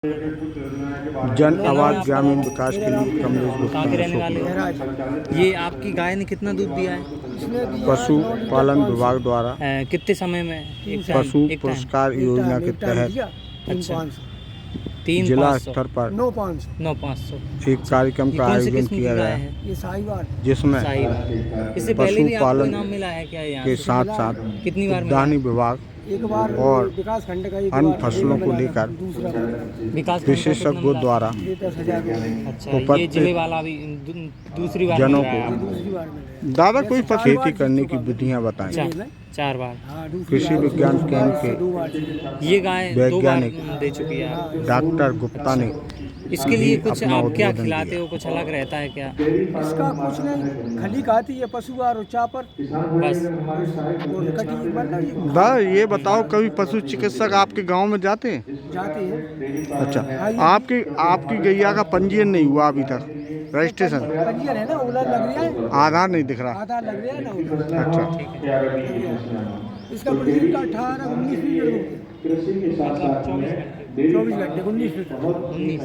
जन आवाज ग्रामीण विकास के लिए कमलेश गुप्ता कहाँ के रहने वाले हैं? ये आपकी गाय ने कितना दूध दिया है? पशु पालन विभाग द्वारा कितने समय में? एक टाइम, पशु एक टाइम। पुरस्कार योजना के तहत अच्छा, जिला 3-500 स्तर पर 9-500 एक कार्यक्रम का आयोजन किया गया है, ये साहिवाल जिसमें साहिवाल। इससे पहले भी आपको पशुपालन इनाम मिला है क्या यहाँ के से? साथ साथ कितनी बार मिला? उद्यानी विभाग एक बार और विकास खंड का एक अन्य बार फसलों को मिला था, लेकर दूसरा बार विकास खंड का कितना विशेषज्ञों मिला? द्वारा 10,000 अच्छा, ये उपस्थित जिले वाला भी दूसरी बार जनों मिल रहा है को आपको? दूसरी बार मिला। दादा कोई खेती करने की विधियां बताएं। 4 बार। हाँ, दूसरी कृषि बार विज्ञान उसके केंद्र बाद के से 2 बार जीता। ये गाय 2 बार वैज्ञानिक दे चुकी है आप। डॉक्टर गुप्ता ने इसके लिए भी कुछ अपना आप क्या उद्बोधन खिलाते दिया। हो? कुछ अलग रहता है क्या? इसका कुछ नहीं, खली खाती है पशु आर और चापर बस और कटी मतलब ये दादा ये बताओ, कभी पशु चिकित्सक आपके गांव में जाते हैं? जाते हैं। अच्छा, आपकी गैया का पंजीयन नहीं हुआ अभी तक, रजिस्ट्रेशन, पंजीयन है ना, उलर लग रहा है, आधार नहीं दिख रहा। आधार लग रहा है ना उलर। अच्छा, इसका पंजीयन का 18-19 लीटर मतलब 24 घंटे 19 लीटर 19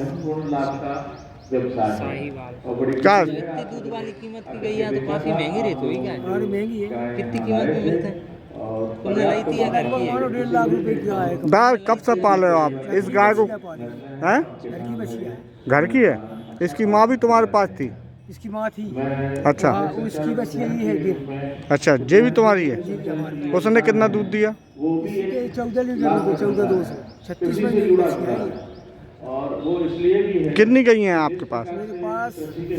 साहिवाल। क्या इतनी दूध वाली कीमत की गई है तो काफी महंगी रेट हुई क्या? और महंगी है, कितनी कीमत में मिलता है? तुमने लाई थी या घर की है? 1.5 लाख रुपए की गाय है। दादा कब से पाल रहे हो आप इस गाय को? हैं? घर की बछिया है, घर की है? इसकी माँ भी तुम्हारे पास थी? इसकी माँ थी। अच्छा हाँ, उसकी बछिया ही है गिर। अच्छा, ये भी तुम्हारी है? ये भी हमारी। उसने कितना दूध दिया? इसके 14 लीटर हो गए, 14,200 36 महीने की बछिया है ये। कितनी गई हैं आपके पास? मेरे पास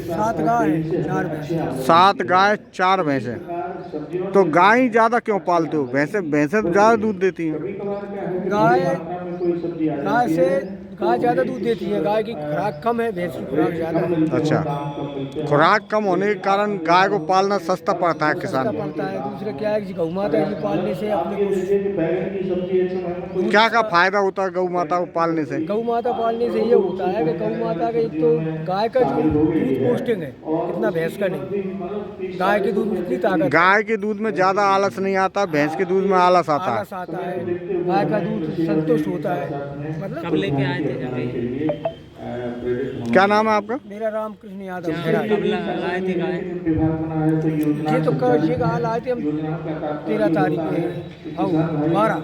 7 गाय है, 4 भैंस। 7 गाय 4 भैंसे। तो गाय ही ज्यादा क्यों पालते हो? भैंसे भैंसे तो ज्यादा दूध देती हैं। गाय से गाय ज़्यादा दूध देती है, गाय की खुराक कम है, भैंस की खुराक ज़्यादा है। अच्छा, खुराक कम होने के कारण गाय को पालना सस्ता पड़ता है सस्ता किसान को। पड़ता है। दूसरा क्या है कि गौ माता की पालने से अपने को क्या फायदा होता है गौ माता को पालने से? गौ माता पालने से ये होता है कि गौ माता का एक तो गाय का जो दूध पौष्टिक है, इतना भैंस का नहीं। गाय के दूध में इतनी ताकत, गाय के दूध में ज्यादा आलस नहीं आता, भैंस के दूध में आलस आता है। आलस आता है। गाय का दूध संतुष्ट होता है। मतलब कब लेके आए थे जब ये? क्या नाम है आपका? मेरा रामकृष्ण यादव कब है। लाए थे गाय? ये तो ये गाय लाए थे हम 13 तारीख को, हाँ 12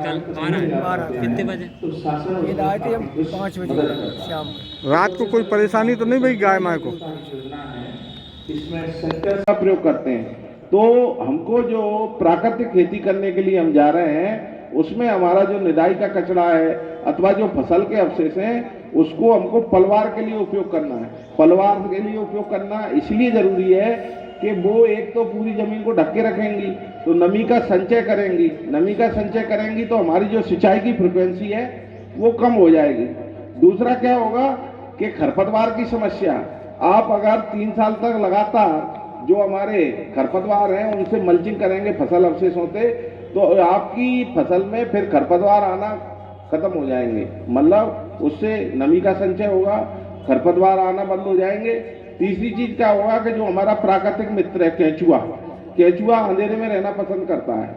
कितने बजे? ये लाए थे हम 5 बजे शाम को। रात को कोई परेशानी तो नहीं भाई गाय माँ को? का प्रयोग करते हैं। तो हमको जो प्राकृतिक खेती करने के लिए हम जा रहे हैं, उसमें हमारा जो निदाई का कचरा है अथवा जो फसल के अवशेष हैं, उसको हमको पलवार के लिए उपयोग करना है। पलवार के लिए उपयोग करना इसलिए जरूरी है कि वो एक तो पूरी जमीन को ढक के रखेंगी, तो नमी का संचय करेंगी। नमी का संचय करेंगी तो हमारी जो सिंचाई की फ्रिक्वेंसी है वो कम हो जाएगी। दूसरा क्या होगा कि खरपतवार की समस्या, आप अगर 3 साल तक लगातार जो हमारे खरपतवार हैं उनसे मल्चिंग करेंगे फसल अवशेषों से, तो आपकी फसल में फिर खरपतवार आना खत्म हो जाएंगे। मतलब उससे नमी का संचय होगा, खरपतवार आना बंद हो जाएंगे। तीसरी चीज क्या होगा कि जो हमारा प्राकृतिक मित्र है केंचुआ, केंचुआ अंधेरे में रहना पसंद करता है।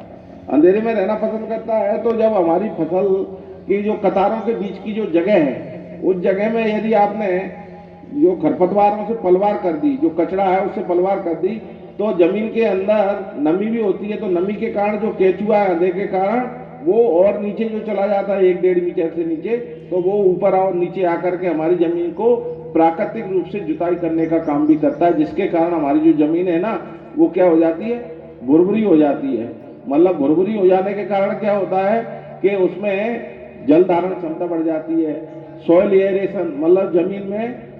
अंधेरे में रहना पसंद करता है, तो जब हमारी फसल की जो कतारों के बीच की जो जगह है, उस जगह में यदि आपने जो खरपतवारों से पलवार कर दी, जो कचरा है उससे पलवार कर दी, तो जमीन के अंदर नमी भी होती है। तो नमी के कारण जो केंचुआ है अंधेरे के कारण वो और नीचे जो चला जाता है 1-1.5 मीटर से नीचे, तो वो ऊपर और नीचे आकर के हमारी जमीन को प्राकृतिक रूप से जुताई करने का काम भी करता है, जिसके कारण हमारी जो जमीन है ना वो क्या हो जाती है, भुरभुरी हो जाती है। मतलब भुरभुरी हो जाने के कारण क्या होता है कि उसमें जल धारण क्षमता बढ़ जाती है। सॉइल एयरेशन, मतलब जमीन में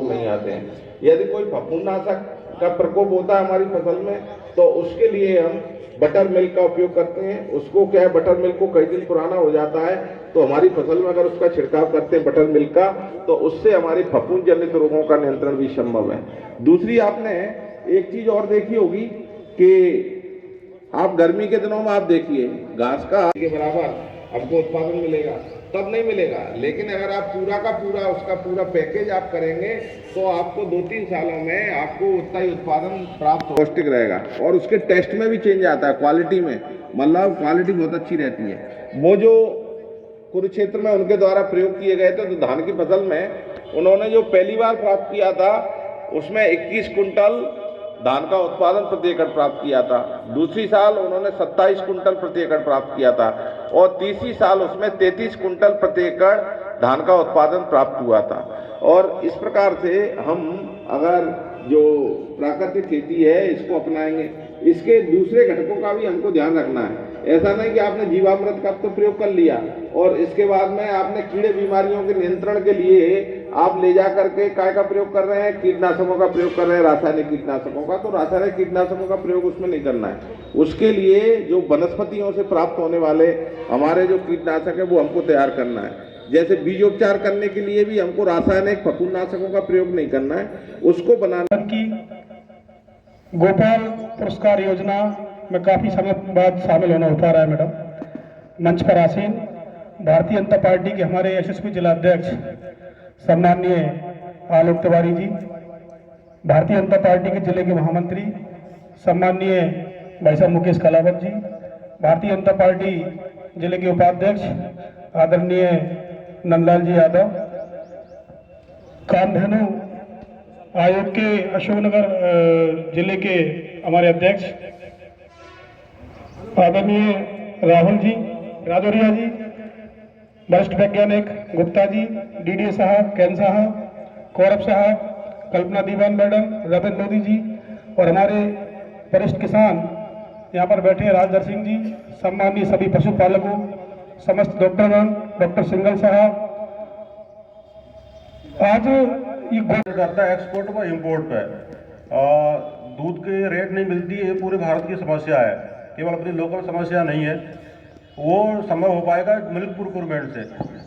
नहीं आते हैं। यदि कोई फफूंदनाशक का प्रकोप होता है हमारी फसल में, तो उसके लिए हम बटर मिल्क का उपयोग करते हैं। उसको क्या है, बटर मिल्क को कई दिन पुराना हो जाता है, तो हमारी फसल में अगर उसका छिड़काव करते हैं बटर मिल्क का, तो उससे हमारी फफूंद जनित रोगों का नियंत्रण भी संभव है। दूसरी आपने एक चीज और देखी होगी कि आप गर्मी के दिनों में आप देखिए घास का के बराबर आपको उत्पादन मिलेगा, तब नहीं मिलेगा। लेकिन अगर आप पूरा का पूरा उसका पूरा पैकेज आप करेंगे, तो आपको 2-3 सालों में आपको उतना ही उत्पादन प्राप्त पौष्टिक रहेगा। और उसके टेस्ट में भी चेंज आता है, क्वालिटी में, मतलब क्वालिटी बहुत अच्छी रहती है। वो जो कुरुक्षेत्र में उनके द्वारा प्रयोग किए गए थे। तो धान की फसल में उन्होंने जो पहली बार प्राप्त किया था उसमें 21 कुंटल धान का उत्पादन प्रति एकड़ प्राप्त किया था। दूसरी साल उन्होंने 27 कुंटल प्रति एकड़ प्राप्त किया था और तीसरी साल उसमें 33 कुंटल प्रति एकड़ धान का उत्पादन प्राप्त हुआ था। और इस प्रकार से हम अगर जो प्राकृतिक खेती है इसको अपनाएंगे, इसके दूसरे घटकों का भी हमको ध्यान रखना है। ऐसा नहीं कि आपने जीवामृत का तो प्रयोग कर लिया और इसके बाद में आपने कीड़े बीमारियों के नियंत्रण के लिए आप ले जा करके काय का प्रयोग कर रहे हैं, कीटनाशकों का प्रयोग कर रहे हैं, रासायनिक कीटनाशकों का। तो रासायनिक कीटनाशकों का प्रयोग उसमें नहीं करना है। उसके लिए जो वनस्पतियों से प्राप्त होने वाले हमारे जो कीटनाशक है वो हमको तैयार करना है। जैसे बीजोपचार करने के लिए भी हमको रासायनिक फफूंदनाशकों का प्रयोग नहीं करना है, उसको बनाना। की गोपाल पुरस्कार योजना में काफी समय बाद शामिल होना हो पा रहा है मैडम। मंच पर आसीन भारतीय जनता पार्टी के हमारे यशस्वी जिला अध्यक्ष सम्माननीय आलोक तिवारी जी, भारतीय जनता पार्टी के जिले के महामंत्री सम्माननीय भाई साहब मुकेश कलावत जी, भारतीय जनता पार्टी जिले के उपाध्यक्ष आदरणीय नंदलाल जी यादव, कामधेनु आयोग के अशोकनगर जिले के हमारे अध्यक्ष आदरणीय राहुल जी राजौरिया जी, वरिष्ठ वैज्ञानिक गुप्ता जी, डीडीए साहब, कैन साहब, कौरव साहब, कल्पना दीवान मैडम, रतन लोधी जी और हमारे वरिष्ठ किसान यहाँ पर बैठे हैं राजधर सिंह जी, सम्माननीय सभी पशुपालकों, समस्त डॉक्टरगण, डॉक्टर सिंगल साहब। आज ये करता है एक्सपोर्ट व इंपोर्ट पे। दूध के रेट नहीं मिलती है, पूरे भारत की समस्या है, केवल अपनी लोकल समस्या नहीं है। वो संभव हो पाएगा मिल्क प्रोक्योरमेंट से।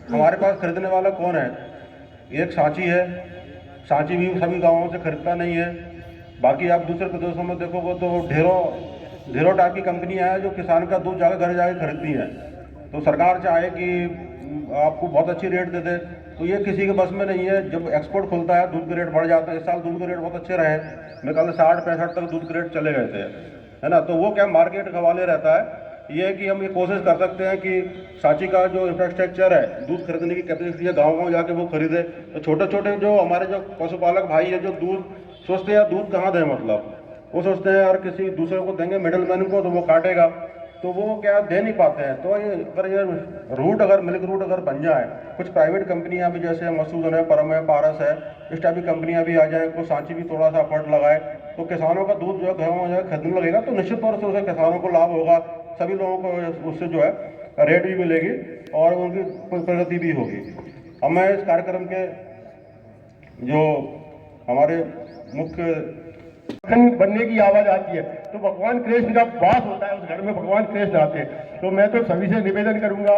हमारे पास खरीदने वाला कौन है? एक सांची है, सांची भी सभी गाँवों से खरीदता नहीं है। बाकी आप दूसरे प्रदेशों में देखोगे तो ढेरों टाइप की कंपनियां हैं जो किसान का दूध जाकर घर जाकर खरीदती हैं। तो सरकार चाहे कि आपको बहुत अच्छी रेट दे दे, तो ये किसी के बस में नहीं है। जब एक्सपोर्ट खुलता है दूध के रेट बढ़ जाते हैं। इस साल दूध के रेट बहुत अच्छे रहे, मैं कल 60-65 तक दूध के रेट चले गए थे, है ना। तो वो क्या मार्केट के हवाले रहता है। ये है कि हम ये कोशिश कर सकते हैं कि सांची का जो इंफ्रास्ट्रक्चर है, दूध खरीदने की कैपेसिटी है, गाँव जाके वो खरीदे। तो छोटे छोटे जो हमारे जो पशुपालक भाई है जो दूध सोचते हैं दूध कहाँ दें, मतलब वो सोचते हैं यार किसी दूसरे को देंगे मिडिल मैन को तो वो काटेगा, तो वो क्या दे नहीं पाते हैं। तो ये रूट अगर मिल्क रूट अगर बन जाए, कुछ प्राइवेट कंपनियां भी जैसे मसूद है, परम है, पारस है, इस टाइप की कंपनियां भी आ जाए, को सांची भी थोड़ा सा एफर्ट लगाए, तो किसानों का दूध जो है घरों में खरीदने लगेगा, तो निश्चित तौर से उसे किसानों को लाभ होगा, सभी लोगों को उससे जो है रेट भी मिलेगी और उनकी प्रगति भी होगी। अब मैं इस कार्यक्रम के जो हमारे मुख्य बनने की आवाज आती है तो भगवान कृष्ण का वास होता है, उस घर में भगवान कृष्ण आते हैं। तो मैं तो सभी से निवेदन करूंगा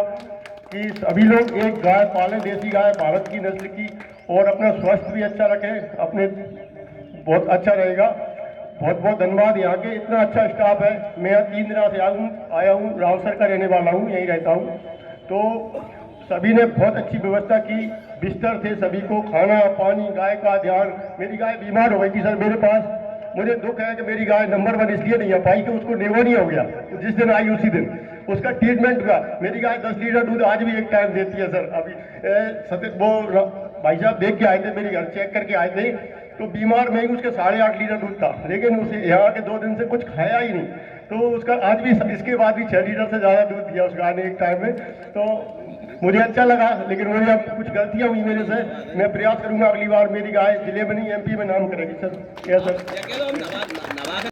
कि सभी लोग एक गाय पालें, देसी गाय भारत की नस्ल की, और अपना स्वास्थ्य भी अच्छा रखें, अपने बहुत अच्छा रहेगा। बहुत बहुत धन्यवाद। यहाँ के इतना अच्छा स्टाफ है। मैं 3 दिनों से आया हूँ, रावसर का रहने वाला हूँ, यहीं रहता हूँ। तो सभी ने बहुत अच्छी व्यवस्था की, बिस्तर थे, सभी को खाना पानी, गाय का ध्यान। मेरी गाय बीमार हो गई थी सर मेरे पास, मुझे दुख है कि मेरी गाय नंबर 1 इसलिए नहीं आ पाई कि उसको निमोनिया हो गया। तो जिस दिन आई उसी दिन उसका ट्रीटमेंट हुआ। मेरी गाय 10 लीटर दूध आज भी एक टाइम देती है सर। अभी वो भाई साहब देख के आए थे, मेरी घर चेक करके आए थे, तो बीमार में ही उसके 8.5 लीटर दूध था, लेकिन उसे यहाँ के 2 दिन से कुछ खाया ही नहीं। तो उसका आज भी इसके बाद भी 6 लीटर से ज़्यादा दूध दिया उस गाय ने एक टाइम में। तो मुझे अच्छा लगा, लेकिन मुझे अब कुछ गलतियाँ हुई मेरे से। मैं प्रयास करूंगा अगली बार मेरी गाय जिले में नहीं MP में नाम करेगी सर। Yes sir.